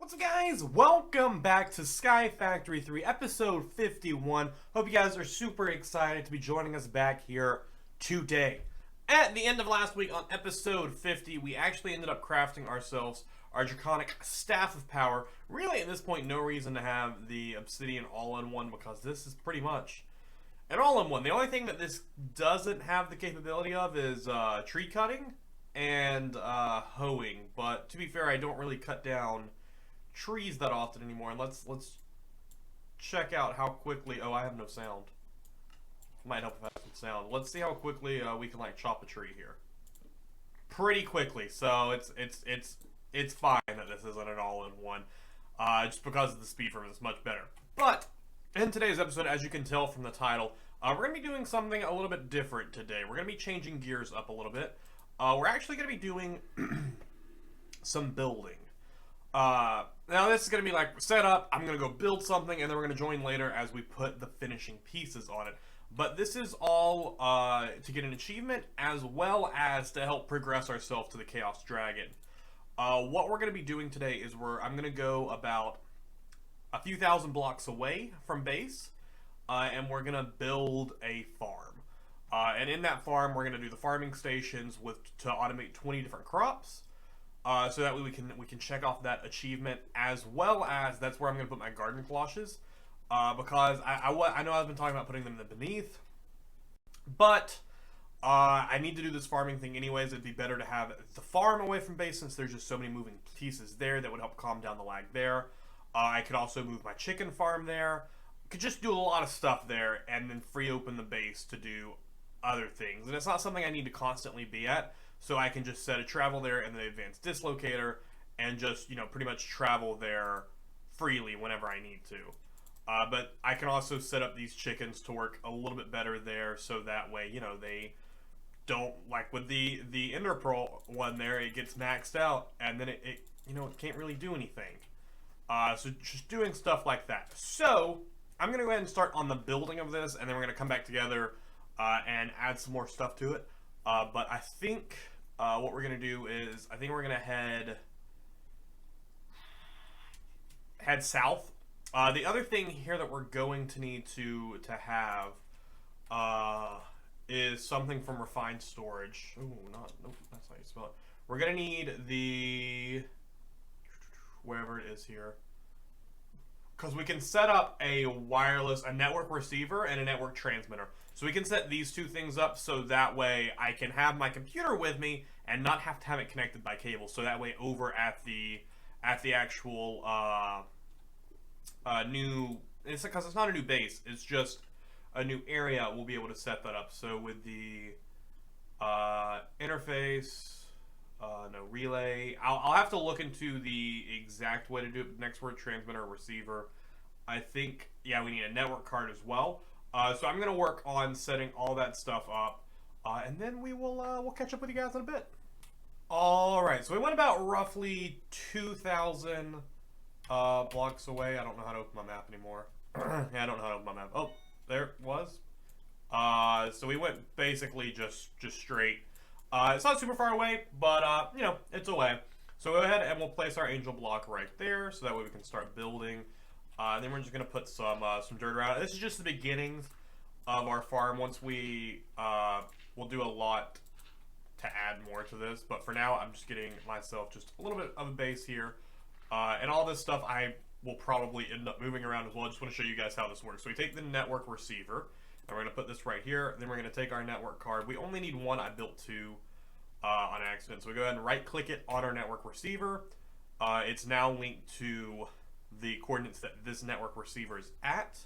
What's up, guys? Welcome back to Sky Factory 3, episode 51. Hope you guys are super excited to be joining us back here today. At the end of last week on episode 50, we actually ended up crafting ourselves our Draconic Staff of Power. Really, at this point, no reason to have the Obsidian all-in-one because this is pretty much an all-in-one. The only thing that this doesn't have the capability of is tree cutting and hoeing. But to be fair, I don't really cut down trees that often anymore. And let's check out how quickly. Oh, I have no sound. Might help if I have some sound. Let's see how quickly we can like chop a tree here. Pretty quickly. So it's fine that this isn't an all-in-one, just because of the speed from it is much better. But in today's episode, as you can tell from the title, we're gonna be doing something a little bit different today. We're gonna be changing gears up a little bit. We're actually gonna be doing some building. Now this is going to be like set up, I'm going to go build something, and then we're going to join later as we put the finishing pieces on it. But this is all to get an achievement as well as to help progress ourselves to the Chaos Dragon. What we're going to be doing today is I'm going to go about a few thousand blocks away from base, and we're going to build a farm. And in that farm, we're going to do the farming stations to automate 20 different crops. So that way we can check off that achievement, as well as that's where I'm going to put my garden cloches, because I know I've been talking about putting them in the beneath, but I need to do this farming thing anyways. It'd be better to have the farm away from base since there's just so many moving pieces there that would help calm down the lag there. I could also move my chicken farm there. Could just do a lot of stuff there and then free open the base to do other things. And it's not something I need to constantly be at. So I can just set a travel there and the advanced dislocator and just, pretty much travel there freely whenever I need to. But I can also set up these chickens to work a little bit better there so that way, they don't, like with the Ender Pearl one there, it gets maxed out and then it can't really do anything. So just doing stuff like that. So I'm going to go ahead and start on the building of this, and then we're going to come back together and add some more stuff to it. But I think what we're going to do is, I think we're going to head south. The other thing here that we're going to need to have is something from refined storage. Ooh, nope, that's how you spell it. We're going to need the, wherever it is here, because we can set up a network receiver and a network transmitter. So we can set these two things up so that way I can have my computer with me and not have to have it connected by cable. So that way over at the actual it's because it's not a new base, it's just a new area, we'll be able to set that up. So with the interface, relay, I'll have to look into the exact way to do it. Next word, transmitter, receiver. I think, yeah, we need a network card as well. So I'm going to work on setting all that stuff up, and then we'll catch up with you guys in a bit. Alright, so we went about roughly 2,000 blocks away. I don't know how to open my map anymore. Yeah, I don't know how to open my map. Oh, there it was. So we went basically just straight. It's not super far away, but it's away. So go ahead and we'll place our angel block right there, so that way we can start building. Then we're just gonna put some dirt around it. This is just the beginnings of our farm. Once we'll do a lot to add more to this, but for now I'm just getting myself just a little bit of a base here, and all this stuff I will probably end up moving around as well. I just want to show you guys how this works. So we take the network receiver, and we're gonna put this right here. Then we're gonna take our network card. We only need one. I built two on accident, so we go ahead and right click it on our network receiver. It's now linked to the coordinates that this network receiver is at.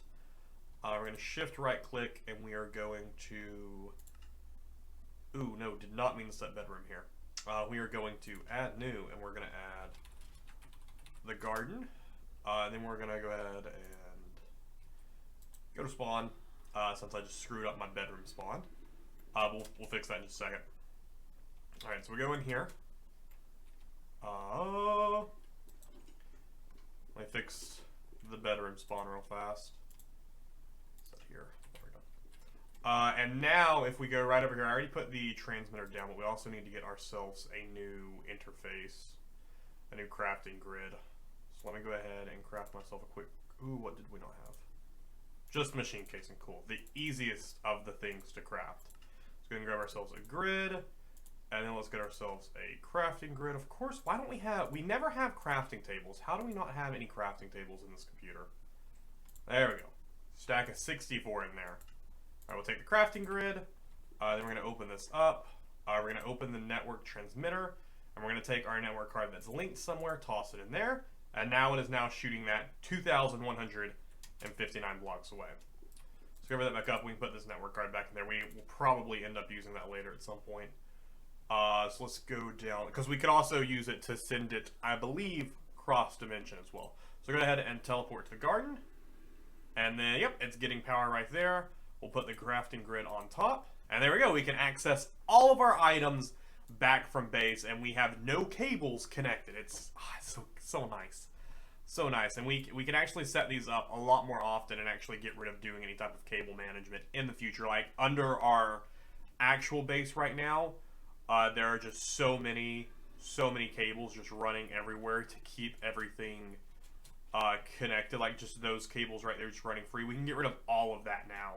We're going to shift right click, and we are going to, ooh, no, did not mean to set bedroom here. We are going to add new, and we're going to add the garden. Then we're going to go ahead and go to spawn, since I just screwed up my bedroom spawn. We'll fix that in just a second. Alright, so we go in here. Let me fix the bedroom spawn real fast. Set here. There we go. And now, if we go right over here, I already put the transmitter down, but we also need to get ourselves a new interface, a new crafting grid. So let me go ahead and craft myself a quick... Ooh, what did we not have? Just machine casing, cool. The easiest of the things to craft. Let's go ahead and grab ourselves a grid, and then let's get ourselves a crafting grid. Of course, why don't we never have crafting tables. How do we not have any crafting tables in this computer? There we go. Stack of 64 in there. All right, we'll take the crafting grid, then we're gonna open this up. We're gonna open the network transmitter, and we're gonna take our network card that's linked somewhere, toss it in there, and now it is now shooting that 2,159 blocks away. So cover that back up. We can put this network card back in there. We will probably end up using that later at some point. So let's go down, because we could also use it to send it, I believe, cross dimension as well. So go ahead and teleport to the garden. And then, yep, it's getting power right there. We'll put the crafting grid on top. And there we go. We can access all of our items back from base, and we have no cables connected. It's so nice. So nice. And we can actually set these up a lot more often and actually get rid of doing any type of cable management in the future. Like, under our actual base right now, there are just so many cables just running everywhere to keep everything connected. Like, just those cables right there just running free. We can get rid of all of that now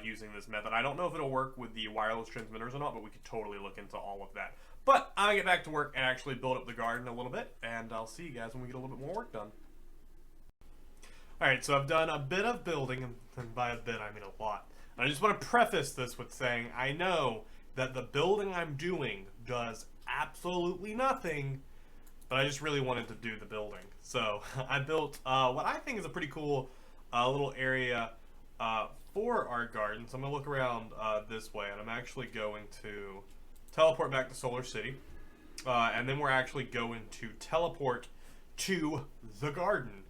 using this method. I don't know if it'll work with the wireless transmitters or not, but we could totally look into all of that. But I'll get back to work and actually build up the garden a little bit, and I'll see you guys when we get a little bit more work done. Alright, so I've done a bit of building, and by a bit I mean a lot. And I just want to preface this with saying I know that the building I'm doing does absolutely nothing, but I just really wanted to do the building. So I built what I think is a pretty cool little area for our garden. So I'm going to look around this way, and I'm actually going to teleport back to Solar City. And then we're actually going to teleport to the garden.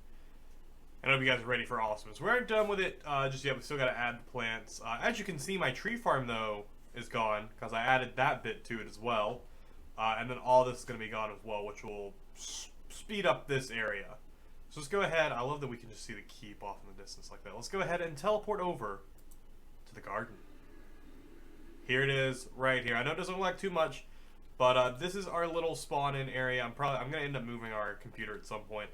And I hope you guys are ready for awesomeness. We aren't done with it just yet. We still got to add the plants. As you can see, my tree farm, though, is gone, because I added that bit to it as well. And then all this is going to be gone as well, which will speed up this area. So let's go ahead. I love that we can just see the keep off in the distance like that. Let's go ahead and teleport over to the garden. Here it is, right here. I know it doesn't look like too much, but this is our little spawn-in area. I'm going to end up moving our computer at some point.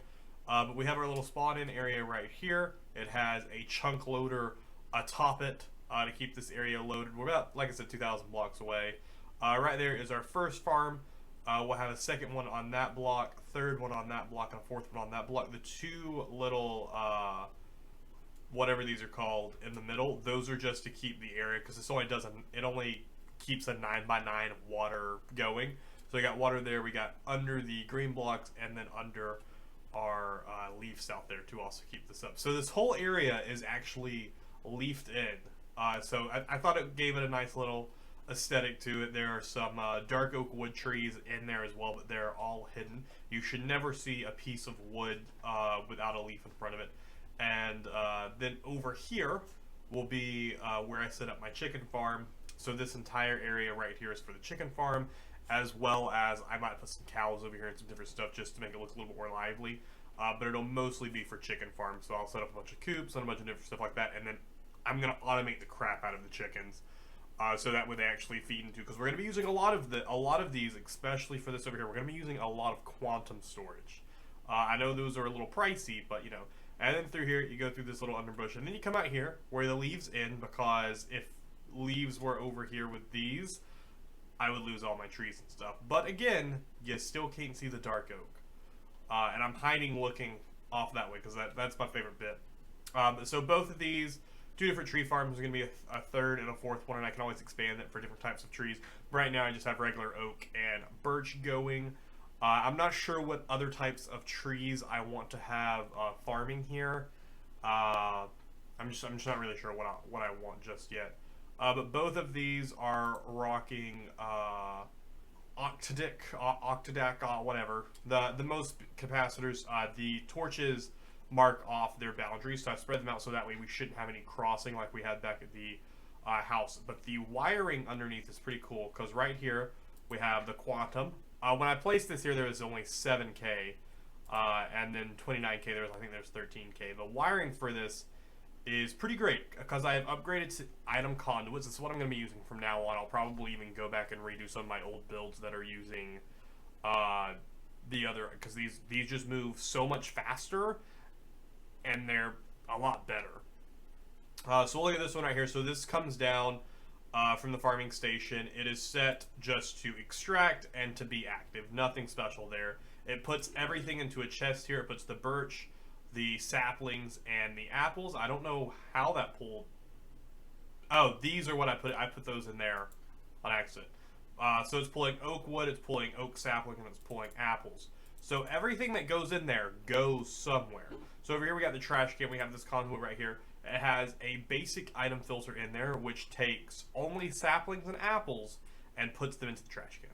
But we have our little spawn-in area right here. It has a chunk loader atop it to keep this area loaded. We're about, like I said, 2,000 blocks away. Right there is our first farm. We'll have a second one on that block, third one on that block, and a fourth one on that block. The two little, whatever these are called, in the middle, those are just to keep the area, because it only keeps a 9x9 water going. So we got water there, we got under the green blocks, and then under our leaves out there to also keep this up. So this whole area is actually leafed in. So I thought it gave it a nice little aesthetic to it. There are some dark oak wood trees in there as well, but they're all hidden. You should never see a piece of wood without a leaf in front of it. And then over here will be where I set up my chicken farm. So this entire area right here is for the chicken farm, as well as I might put some cows over here and some different stuff just to make it look a little bit more lively. But it'll mostly be for chicken farm. So I'll set up a bunch of coops and a bunch of different stuff like that, and then I'm gonna automate the crap out of the chickens. So that way they actually feed into, because we're going to be using a lot of these, especially for this over here. We're going to be using a lot of quantum storage. I know those are a little pricey, but you know. And then through here, you go through this little underbush, and then you come out here where the leaves end, because if leaves were over here with these, I would lose all my trees and stuff. But again, you still can't see the dark oak. And I'm hiding looking off that way, because that's my favorite bit. So both of these, two different tree farms are going to be a third and a fourth one, and I can always expand it for different types of trees. Right now I just have regular oak and birch going. I'm not sure what other types of trees I want to have farming here. I'm just not really sure what I want just yet. But both of these are rocking octadic, whatever. The most capacitors. The torches mark off their boundaries, so I spread them out so that way we shouldn't have any crossing like we had back at the house. But the wiring underneath is pretty cool, because right here we have the quantum. When I placed this here, there was only 7K, and then 29K. I think there's 13K. The wiring for this is pretty great, because I have upgraded to item conduits. This is what I'm going to be using from now on. I'll probably even go back and redo some of my old builds that are using the other, because these just move so much faster, and they're a lot better. So we'll look at this one right here. So this comes down from the farming station. It is set just to extract and to be active. Nothing special there. It puts everything into a chest here. It puts the birch, the saplings, and the apples. I don't know how that pulled. Oh, these are what I put. I put those in there on accident. So it's pulling oak wood, it's pulling oak sapling, and it's pulling apples. So everything that goes in there goes somewhere. So over here we got the trash can. We have this conduit right here. It has a basic item filter in there, which takes only saplings and apples and puts them into the trash can.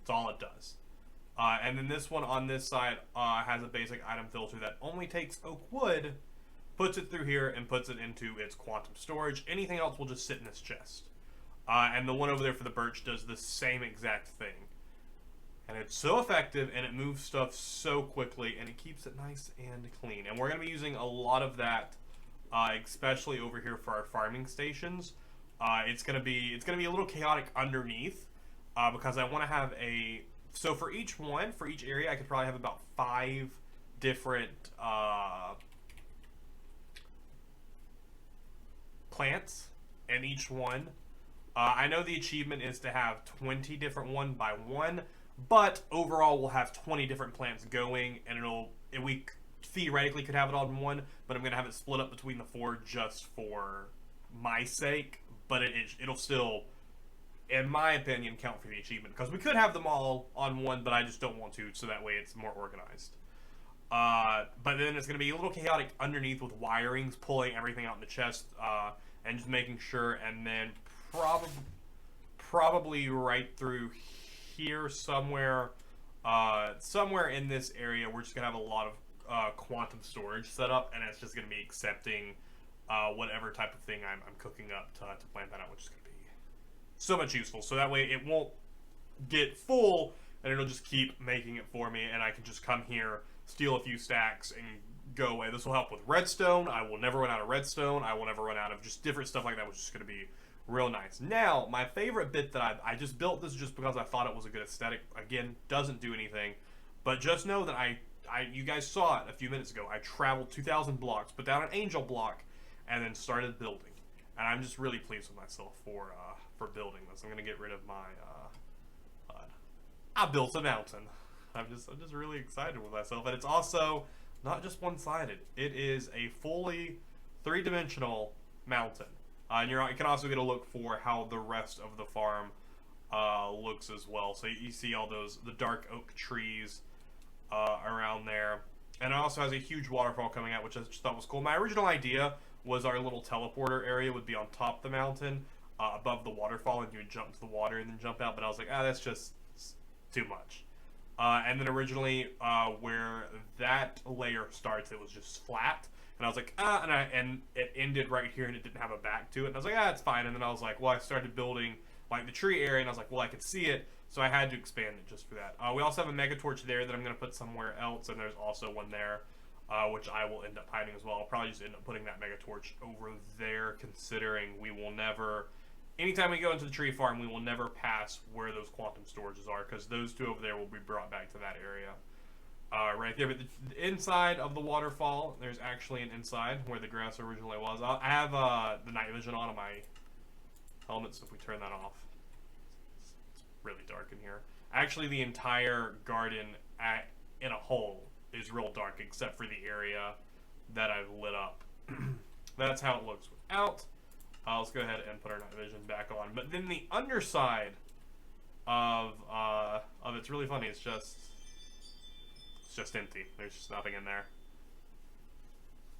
That's all it does. And then this one on this side has a basic item filter that only takes oak wood, puts it through here, and puts it into its quantum storage. Anything else will just sit in this chest. And the one over there for the birch does the same exact thing. And it's so effective, and it moves stuff so quickly, and it keeps it nice and clean. And we're going to be using a lot of that, especially over here for our farming stations. It's going to be a little chaotic underneath, because I want to have a... So for each area, I could probably have about 5 different plants in each one. I know the achievement is to have 20 different one by one, but overall we'll have 20 different plants going, and we theoretically could have it all in one, but I'm going to have it split up between the 4 just for my sake, but it'll still, in my opinion, count for the achievement, because we could have them all on one, but I just don't want to, so that way it's more organized. But then it's going to be a little chaotic underneath with wirings, pulling everything out in the chest, and just making sure, and then probably right through here somewhere, somewhere in this area, we're just going to have a lot of quantum storage set up, and it's just going to be accepting whatever type of thing I'm cooking up to plan that out, which is going to be so much useful. So that way it won't get full, and it'll just keep making it for me, and I can just come here, steal a few stacks, and go away. This will help with redstone. I will never run out of redstone. I will never run out of just different stuff like that, which is going to be real nice. Now, my favorite bit that I just built this just because I thought it was a good aesthetic. Again, doesn't do anything, but just know that you guys saw it a few minutes ago. I traveled 2,000 blocks, put down an angel block, and then started building. And I'm just really pleased with myself for building this. I'm gonna get rid of my I built a mountain. I'm just really excited with myself, and it's also not just one-sided. It is a fully 3-dimensional mountain. And you can also get a look for how the rest of the farm looks as well. So you see all the dark oak trees around there. And it also has a huge waterfall coming out, which I just thought was cool. My original idea was our little teleporter area would be on top of the mountain, above the waterfall, and you would jump to the water and then jump out. But I was like, that's just too much. And then originally, where that layer starts, it was just flat. And I was like, and it ended right here, and it didn't have a back to it. And I was like, it's fine. And then I was like, well, I started building like the tree area, and I was like, well, I could see it, so I had to expand it just for that. We also have a mega torch there that I'm going to put somewhere else, and there's also one there, which I will end up hiding as well. I'll probably just end up putting that mega torch over there, considering we will never, anytime we go into the tree farm, we will never pass where those quantum storages are, because those 2 over there will be brought back to that area. Right there, but the inside of the waterfall, there's actually an inside where the grass originally was. I have the night vision on my helmet, so if we turn that off, it's really dark in here. Actually, the entire garden in a whole is real dark, except for the area that I've lit up. That's how it looks without. Let's go ahead and put our night vision back on. But then the underside of it's really funny. It's just empty. There's just nothing in there.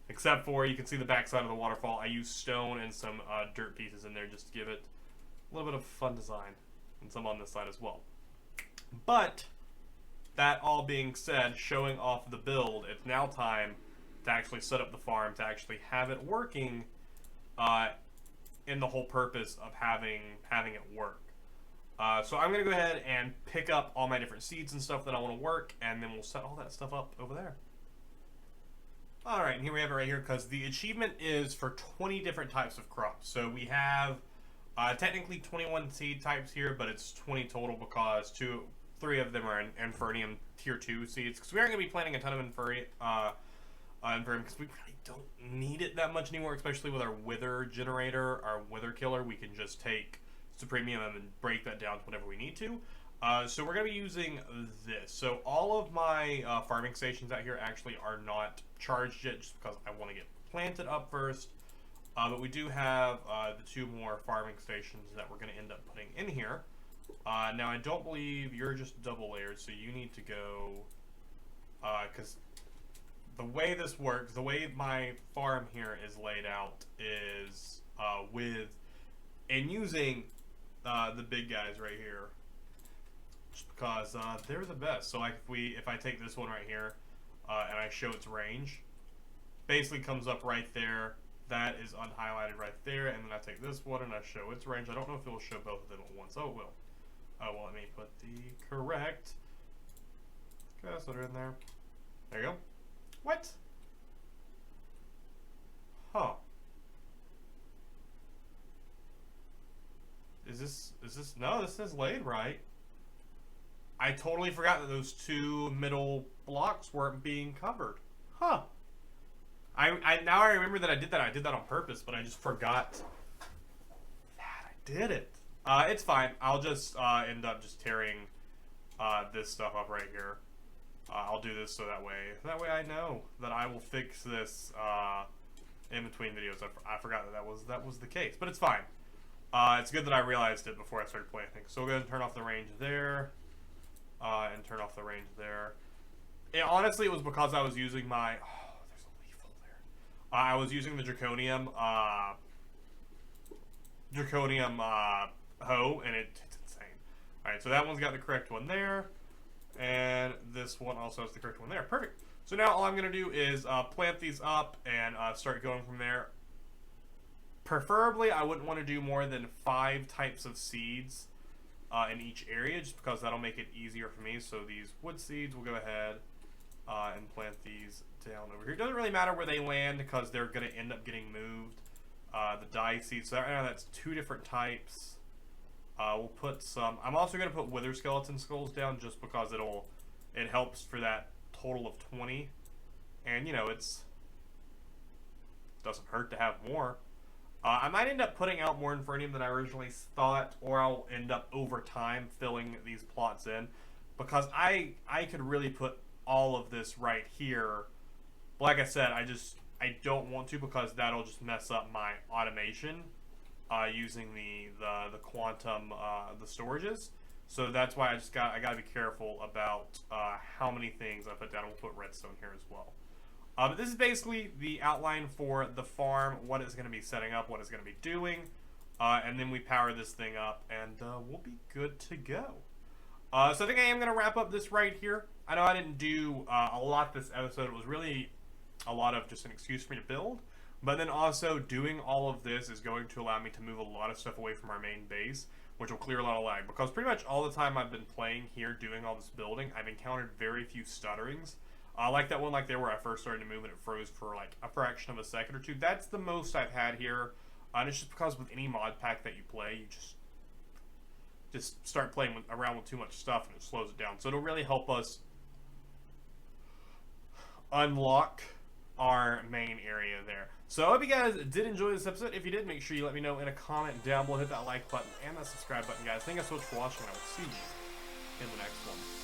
Except for, you can see the backside of the waterfall. I used stone and some dirt pieces in there just to give it a little bit of fun design. And some on this side as well. But, that all being said, showing off the build, it's now time to actually set up the farm, to actually have it working in the whole purpose of having it work. So I'm going to go ahead and pick up all my different seeds and stuff that I want to work, and then we'll set all that stuff up over there. Alright, and here we have it right here, because the achievement is for 20 different types of crops. So we have technically 21 seed types here, but it's 20 total because 3 of them are Infernium Tier 2 seeds, because we aren't going to be planting a ton of Infernium, because we really don't need it that much anymore, especially with our Wither generator, our Wither killer. We can just take Supremium and break that down to whatever we need to. So we're going to be using this. So all of my farming stations out here actually are not charged yet, just because I want to get planted up first. But we do have the 2 more farming stations that we're going to end up putting in here. Now, I don't believe you're just double layered, so you need to go, because the way this works, the way my farm here is laid out is using the big guys right here, just because they're the best. So like if I take this one right here and I show its range, basically comes up right there. That is unhighlighted right there, and then I take this one and I show its range. I don't know if it will show both of them at once. Oh, it will. Oh, well, let me put the correct cursor in there. There you go. What? Huh. Is this, no, this is laid right. I totally forgot that those 2 middle blocks weren't being covered. Huh. Now I remember that I did that. I did that on purpose, but I just forgot that I did it. It's fine. I'll just end up just tearing this stuff up right here. I'll do this so that way I know that I will fix this in between videos. I forgot that was the case, but it's fine. It's good that I realized it before I started planting. So we'll go ahead and turn off the range there, and turn off the range there. Honestly, it was because I was using my. I was using the Draconium hoe, and it's insane. Alright, so that one's got the correct one there, and this one also has the correct one there. Perfect. So now all I'm going to do is plant these up and start going from there. Preferably, I wouldn't want to do more than 5 types of seeds in each area, just because that'll make it easier for me. So these wood seeds, we'll go ahead and plant these down over here. It doesn't really matter where they land because they're going to end up getting moved. The dye seeds, so right now that's 2 different types. We'll put some. I'm also going to put wither skeleton skulls down just because it helps for that total of 20, and you know it doesn't hurt to have more. I might end up putting out more Infernium than I originally thought, or I'll end up over time filling these plots in, because I could really put all of this right here. Like I said, I don't want to, because that'll just mess up my automation using the quantum the storages. So that's why I gotta be careful about how many things I put down. We'll put redstone here as well. But this is basically the outline for the farm, what it's going to be setting up, what it's going to be doing, and then we power this thing up, and we'll be good to go. So I think I am going to wrap up this right here. I know I didn't do a lot this episode. It was really a lot of just an excuse for me to build, but then also doing all of this is going to allow me to move a lot of stuff away from our main base, which will clear a lot of lag, because pretty much all the time I've been playing here doing all this building, I've encountered very few stutterings. Like that one there where I first started to move and it froze for like a fraction of a second or two. That's the most I've had here. And it's just because with any mod pack that you play, you just start playing around with too much stuff and it slows it down. So it'll really help us unlock our main area there. So I hope you guys did enjoy this episode. If you did, make sure you let me know in a comment down below. Hit that like button and that subscribe button, guys. Thank you so much for watching, and I will see you in the next one.